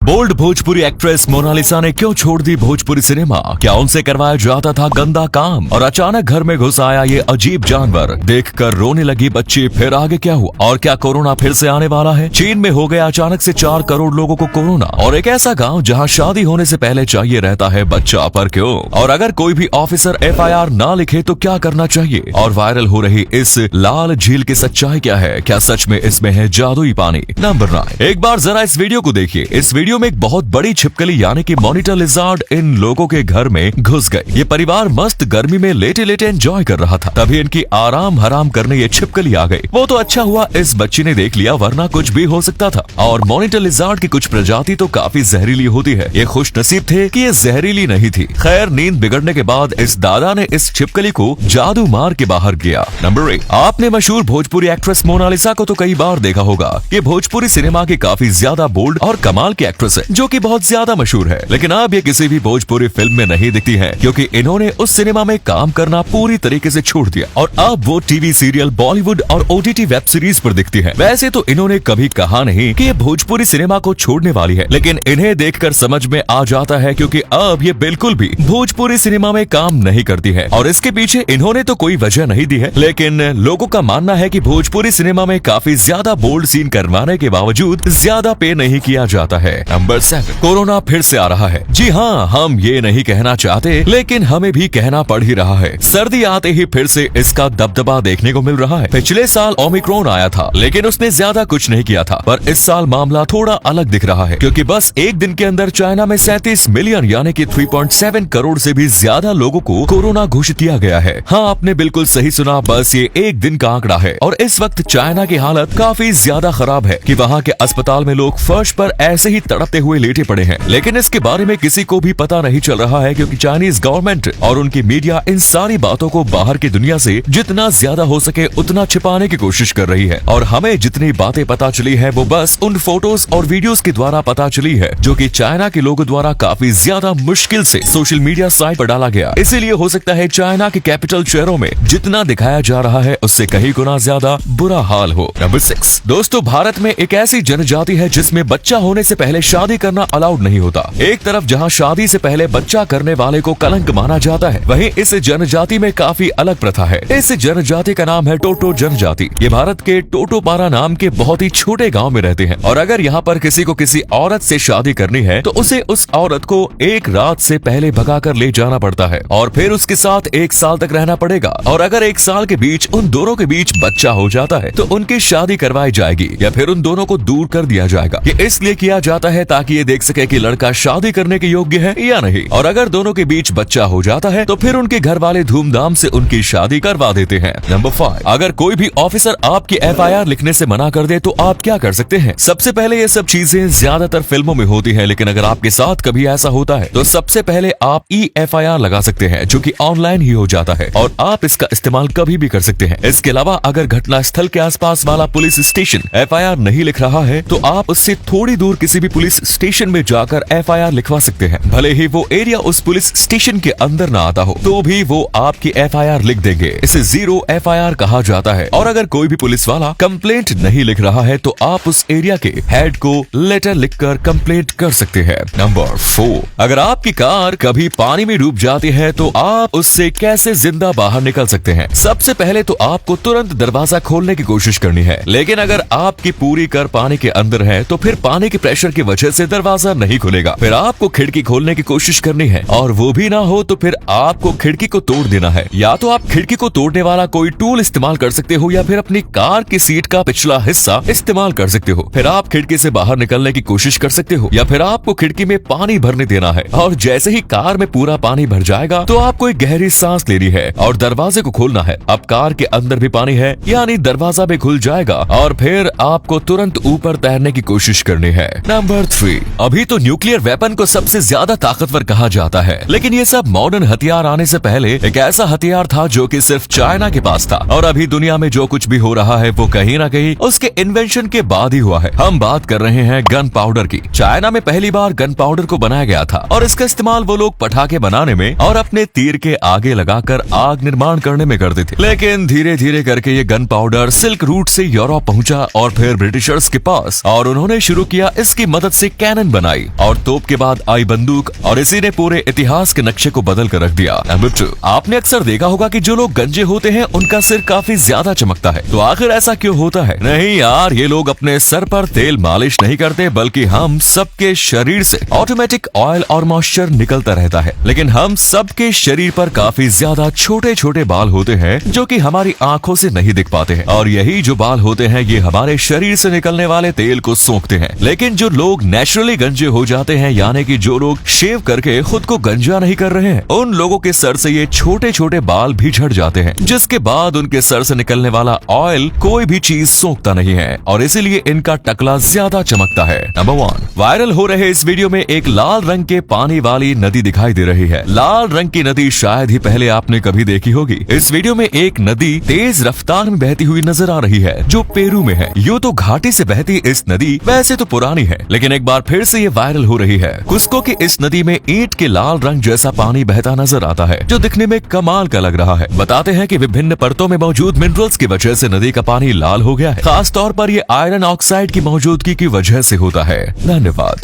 Bold Bhojpuri actress Mona Lisa ने क्यों छोड़ दी भोजपुरी सिनेमा? क्या उनसे करवाया जाता था गंदा काम? और अचानक घर में घुस आया ये अजीब जानवर, देखकर रोने लगी बच्ची। फिर आगे क्या हुआ? और क्या कोरोना फिर से आने वाला है? चीन में हो गया अचानक से 4 करोड़ लोगों को कोरोना, और एक ऐसा गांव जहां शादी होने से पहले चाहिए रहता है बच्चा, पर क्यों? और अगर कोई भी ऑफिसर FIR ना लिखे तो क्या करना चाहिए? और वायरल हो रही इस लाल झील की सच्चाई क्या है? क्या सच में इसमें है जादुई पानी? नंबर 9, एक बार जरा इस वीडियो को देखिए। इस वीडियो में एक बहुत बड़ी छिपकली यानी कि मॉनिटर लिजार्ड इन लोगों के घर में घुस गई। ये परिवार मस्त गर्मी में लेटे लेटे एंजॉय कर रहा था, तभी इनकी आराम हराम करने ये छिपकली आ गई। वो तो अच्छा हुआ इस बच्ची ने देख लिया, वरना कुछ भी हो सकता था। और मॉनिटर लिजार्ड की कुछ प्रजाति तो काफी जहरीली होती है। ये खुश नसीब थे कि ये जहरीली नहीं थी। खैर, नींद बिगड़ने के बाद इस दादा ने इस छिपकली को जादू मार के बाहर किया। नंबर 8, आपने मशहूर भोजपुरी एक्ट्रेस मोनालिसा को तो कई बार देखा होगा। ये भोजपुरी सिनेमा की काफी ज्यादा बोल्ड और कमाल की एक्ट्रेस है, जो कि बहुत ज्यादा मशहूर है। लेकिन अब ये किसी भी भोजपुरी फिल्म में नहीं दिखती है, क्योंकि इन्होंने उस सिनेमा में काम करना पूरी तरीके से छोड़ दिया और अब वो टीवी सीरियल, बॉलीवुड और OTT वेब सीरीज पर दिखती है। वैसे तो इन्होंने कभी कहा नहीं कि ये भोजपुरी सिनेमा को छोड़ने वाली है, लेकिन इन्हें देखकर समझ में आ जाता है, क्योंकि अब ये बिल्कुल भी भोजपुरी सिनेमा में काम नहीं करती है। और इसके पीछे इन्होंने तो कोई वजह नहीं दी है, लेकिन लोगों का मानना है कि भोजपुरी सिनेमा में काफी ज्यादा बोल्ड सीन करवाने के बावजूद ज्यादा पे नहीं किया जाता है। नंबर 7, कोरोना फिर से आ रहा है। जी हाँ, हम ये नहीं कहना चाहते, लेकिन हमें भी कहना पड़ ही रहा है। सर्दी आते ही फिर से इसका दबदबा देखने को मिल रहा है। पिछले साल ओमिक्रॉन आया था, लेकिन उसने ज्यादा कुछ नहीं किया था, पर इस साल मामला थोड़ा अलग दिख रहा है, क्योंकि बस एक दिन के अंदर चाइना में 37 मिलियन यानी कि 3.7 करोड़ से भी ज्यादा लोगों को कोरोना घोषित किया गया है। हाँ, आपने बिल्कुल सही सुना, बस ये एक दिन का आंकड़ा है। और इस वक्त चाइना की हालत काफी ज्यादा खराब है कि वहाँ के अस्पताल में लोग फर्श पर ऐसे ही तड़पते हुए लेटे पड़े हैं। लेकिन इसके बारे में किसी को भी पता नहीं चल रहा है, क्योंकि चाइनीज गवर्नमेंट और उनकी मीडिया इन सारी बातों को बाहर की दुनिया से जितना ज्यादा हो सके उतना छिपाने की कोशिश कर रही है। और हमें जितनी बातें पता चली है वो बस उन फोटोज और वीडियोस के द्वारा पता चली है, जो कि चाइना के लोगों द्वारा काफी ज्यादा मुश्किल से सोशल मीडिया साइट पर डाला गया। इसीलिए हो सकता है चाइना के कैपिटल शहरों में जितना दिखाया जा रहा है उससे कहीं गुना ज्यादा बुरा हाल हो। नंबर 6, दोस्तों, भारत में एक ऐसी जनजाति है जिसमें बच्चा होने से पहले शादी करना अलाउड नहीं होता। एक तरफ जहां शादी से पहले बच्चा करने वाले को कलंक माना जाता है, वहीं इस जनजाति में काफी अलग प्रथा है। इस जनजाति का नाम है टोटो जनजाति। ये भारत के टोटोपारा नाम के बहुत ही छोटे गांव में रहते हैं। और अगर यहाँ पर किसी को किसी औरत से शादी करनी है तो उसे उस औरत को एक रात से पहले भगा कर ले जाना पड़ता है, और फिर उसके साथ 1 साल तक रहना पड़ेगा। और अगर 1 साल के बीच उन दोनों के बीच बच्चा हो जाता है तो उनकी शादी करवाई जाएगी, या फिर उन दोनों को दूर कर दिया जाएगा। ये इसलिए किया जाता है ताकि ये देख सके कि लड़का शादी करने के योग्य है या नहीं। और अगर दोनों के बीच बच्चा हो जाता है तो फिर उनके घर वाले धूमधाम से उनकी शादी करवा देते हैं। नंबर 5, अगर कोई भी ऑफिसर आपकी FIR लिखने से मना कर दे तो आप क्या कर सकते हैं? सबसे पहले ये सब चीजें ज्यादातर फिल्मों में होती है, लेकिन अगर आपके साथ कभी ऐसा होता है तो सबसे पहले आप FIR लगा सकते हैं, जो कि ऑनलाइन ही हो जाता है, और आप इसका इस्तेमाल कभी भी कर सकते हैं। इसके अलावा अगर घटना स्थल के आसपास वाला पुलिस स्टेशन FIR नहीं लिख रहा है तो आप उससे थोड़ी दूर किसी भी पुलिस स्टेशन में जाकर FIR लिखवा सकते हैं। भले ही वो एरिया उस पुलिस स्टेशन के अंदर ना आता हो, तो भी वो आपकी FIR लिख देंगे। इसे जीरो FIR कहा जाता है। और अगर कोई भी पुलिस वाला कंप्लेंट नहीं लिख रहा है तो आप उस एरिया के हेड को लेटर लिखकर कंप्लेंट कर सकते हैं। नंबर 4, अगर आपकी कार कभी पानी में डूब जाती है तो आप उससे कैसे जिंदा बाहर निकल सकते हैं? सबसे पहले तो आपको तुरंत दरवाजा खोलने की कोशिश करनी है, लेकिन अगर आपकी पूरी कार पानी के अंदर है तो फिर पानी के प्रेशर की वजह से दरवाजा नहीं खुलेगा। फिर आपको खिड़की खोलने की कोशिश करनी है, और वो भी ना हो तो फिर आपको खिड़की को तोड़ देना है। या तो आप खिड़की को तोड़ने वाला कोई टूल इस्तेमाल कर सकते हो, या फिर अपनी कार की सीट का पिछला हिस्सा इस्तेमाल कर सकते हो। फिर आप खिड़की से बाहर निकलने की कोशिश कर सकते हो, या फिर आपको खिड़की में पानी भरने देना है, और जैसे ही कार में पूरा पानी भर जाएगा तो आपको एक गहरी सांस लेनी है और दरवाजे को खोलना है। अब कार के अंदर भी पानी है, यानी दरवाजा भी खुल जाएगा, और फिर आपको तुरंत ऊपर तैरने की कोशिश करनी है। नंबर 3, अभी तो न्यूक्लियर वेपन को सबसे ज्यादा ताकतवर कहा जाता है, लेकिन ये सब मॉडर्न हथियार आने से पहले एक ऐसा हथियार था जो कि सिर्फ चाइना के पास था। और अभी दुनिया में जो कुछ भी हो रहा है वो कहीं ना कहीं उसके इन्वेंशन के बाद ही हुआ है। हम बात कर रहे हैं गन पाउडर की। चाइना में पहली बार गन पाउडर को बनाया गया था, और इसका इस्तेमाल वो लोग पटाखे बनाने में और अपने तीर के आगे लगाकर आग निर्माण करने में करते थे। लेकिन धीरे धीरे करके ये गन पाउडर सिल्क रूट से यूरोप पहुंचा और फिर ब्रिटिशर्स के पास, और उन्होंने शुरू किया इसकी मदद से कैनन बनाई और तोप के बाद आई बंदूक और इसी ने पूरे इतिहास के नक्शे को बदल कर रख दिया। नंबर 2, आपने अक्सर देखा होगा कि जो लोग गंजे होते हैं उनका सिर काफी ज्यादा चमकता है। तो आखिर ऐसा क्यों होता है? नहीं यार, ये लोग अपने सर पर तेल मालिश नहीं करते, बल्कि हम सबके शरीर से ऑटोमेटिक ऑयल और मॉइस्चर निकलता रहता है। लेकिन हम सबके शरीर पर काफी ज्यादा छोटे छोटे बाल होते हैं जो कि हमारी आंखों से नहीं दिख पाते हैं, और यही जो बाल होते हैं ये हमारे शरीर से निकलने वाले तेल को सोखते हैं। लेकिन जो लोग नेचुरली गंजे हो जाते हैं, यानी कि जो लोग शेव करके खुद को गंजा नहीं कर रहे हैं, उन लोगों के सर से ये छोटे छोटे बाल भी झड़ जाते हैं, जिसके बाद उनके सर से निकलने वाला ऑयल कोई भी चीज सोखता नहीं है और इसीलिए इनका टकला ज्यादा चमकता है। नंबर 1, वायरल हो रहे इस वीडियो में एक लाल रंग के पानी वाली नदी दिखाई दे रही है। लाल रंग की नदी शायद ही पहले आपने कभी देखी होगी। इस वीडियो में एक नदी तेज रफ्तार में बहती हुई नजर आ रही है जो पेरू में है। यूं तो घाटी से बहती इस नदी वैसे तो पुरानी है, लेकिन एक बार फिर से ये वायरल हो रही है। कुस्को की इस नदी में ईंट के लाल रंग जैसा पानी बहता नजर आता है जो दिखने में कमाल का लग रहा है। बताते हैं कि विभिन्न परतों में मौजूद मिनरल्स की वजह से नदी का पानी लाल हो गया है। खास तौर पर ये आयरन ऑक्साइड की मौजूदगी की वजह से होता है। धन्यवाद।